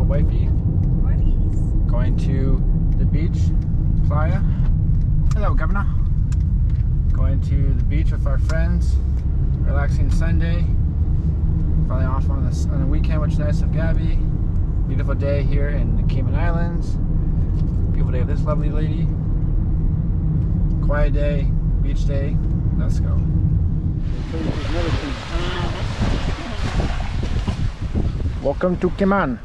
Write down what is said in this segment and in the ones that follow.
beautiful wifey. Going to the beach, playa. Hello, Governor. Going to the beach with our friends. Relaxing Sunday. Finally off on the weekend, which is nice of Gabby. Beautiful day here in the Cayman Islands. Beautiful day of this lovely lady. Quiet day, beach day. Let's go. Welcome to Cayman.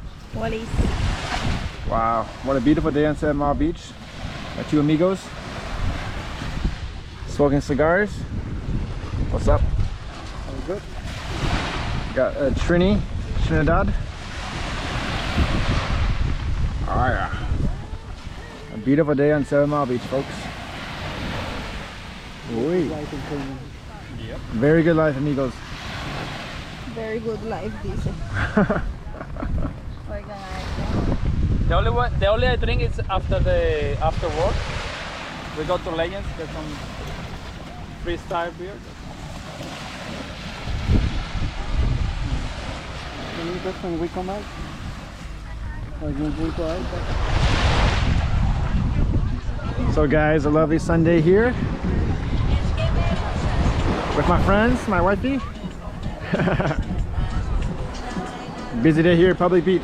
Wow, what a beautiful day on 7 Mile Beach. My two amigos smoking cigars. What's up? All good. Got Trinidad. Oh yeah. A beautiful day on 7 Mile Beach, folks. Oi. Yep. Very good life, amigos. Very good life, dice. The only I drink is after work. We go to Legends, get some freestyle beer. Just when we come out, So guys, a lovely Sunday here with my friends, my wifey. Busy day here at Public Beach.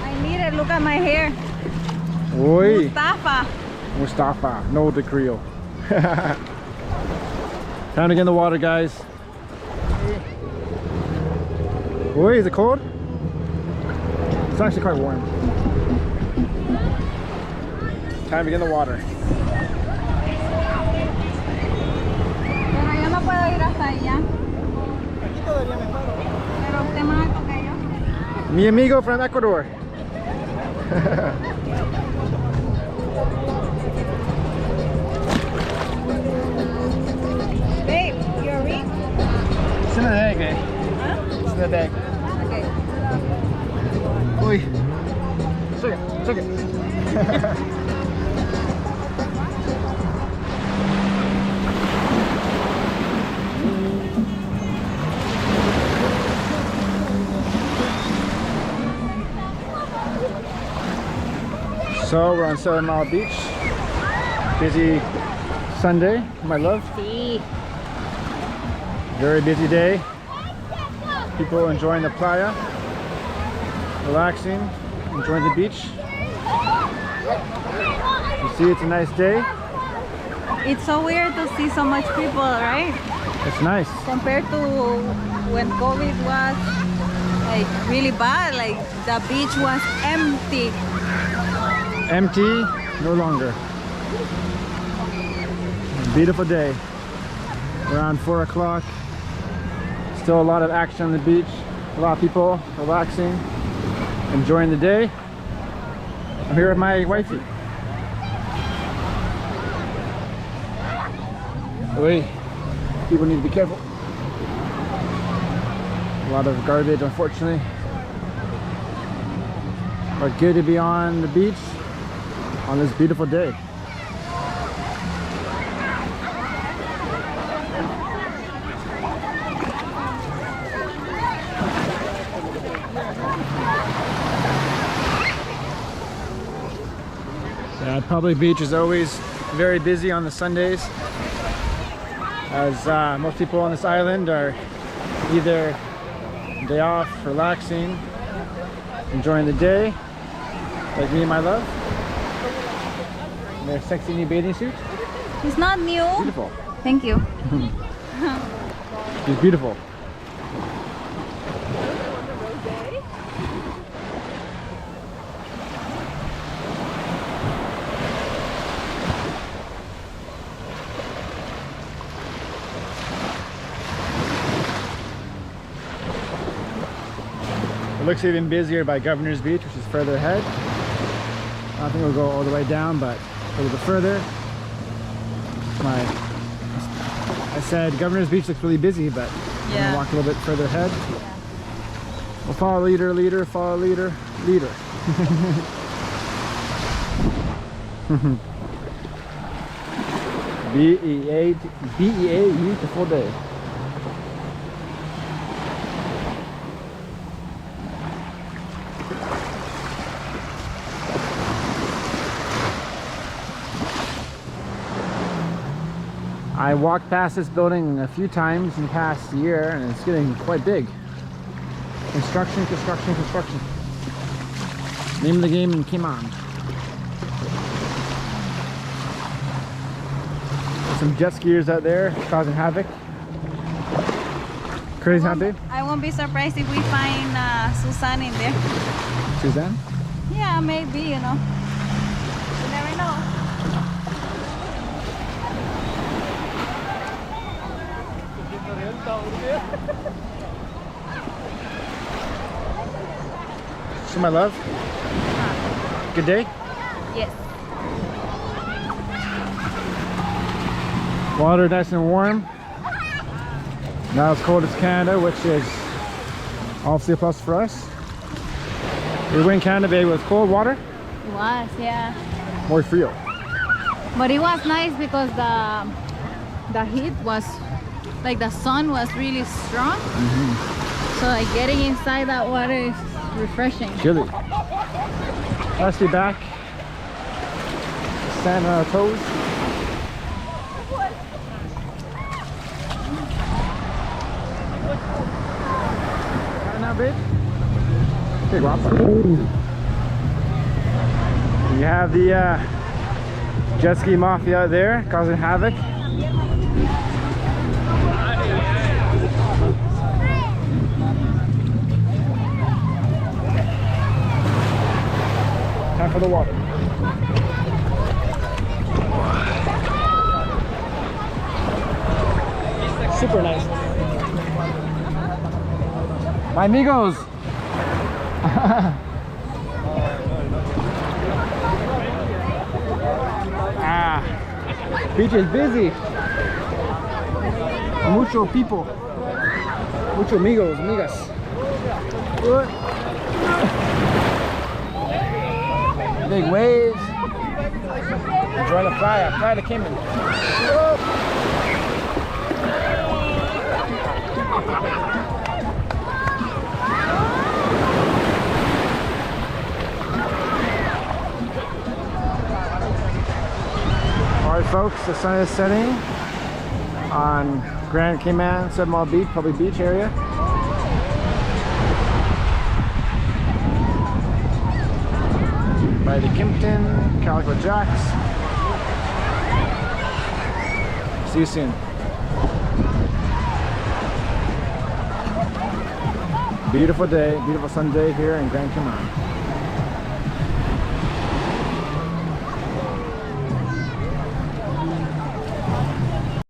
I need it. Look at my hair. Oi. Mustafa. No the Creole. Time to get in the water, guys. Oi, is it cold? It's actually quite warm. Time to get in the water. Pero yo no puedo ir hasta allá. Pero usted más alto que yo. Mi amigo from Ecuador. Babe, your ring? It's in the bag, eh? Huh? It's in the bag. Okay. Oi. Check it. So we're on 7 Mile Beach. Busy Sunday, my love. Sí. Very busy day. People enjoying the playa, relaxing, enjoying the beach. You see, it's a nice day. It's so weird to see so much people, right? It's nice. Compared to when COVID was like really bad, like the beach was empty. Empty, no longer. Beautiful day. Around 4 o'clock. Still a lot of action on the beach. A lot of people relaxing, enjoying the day. I'm here with my wifey. Wait, people need to be careful. A lot of garbage, unfortunately. But good to be on the beach on this beautiful day. Public Beach is always very busy on the Sundays, as most people on this island are either day off, relaxing, enjoying the day, like me and my love. Their sexy new bathing suit. It's not new. Beautiful. Thank you. She's beautiful. It looks even busier by Governor's Beach, which is further ahead. I don't think we'll go all the way down, but a little bit further. I said Governor's Beach looks really busy, but we're gonna walk a little bit further ahead. We'll follow leader, follow leader. BEA, beautiful day. I walked past this building a few times in the past year and it's getting quite big. Construction, construction, construction. Name of the game in Cayman. Some jet skiers out there causing havoc. Crazy, huh, babe? I won't be surprised if we find Susan in there. Suzanne? Yeah, maybe, you know. You never know. So my love. Good day? Yes. Water nice and warm. Not as cold as Canada, which is obviously a plus for us. We were in Canada, babe, with cold water. It was, yeah. Muy frío. But it was nice because the heat was, like the sun was really strong. So like getting inside that water is refreshing. Chilly. Let's be back. Stand on our toes. Right now, babe. Okay, go outside. You have the jet ski mafia out there causing havoc. Time for the water. Super nice. My amigos. Beach is busy. Mucho people. Mucho amigos, amigas. What? Big waves. Enjoying the fire. Fire the Cayman. Alright folks, the sun is setting on Grand Cayman, 7 Mile Beach, public beach area. By the Kimpton, Calico Jacks. See you soon. Beautiful day, beautiful Sunday here in Grand Cayman.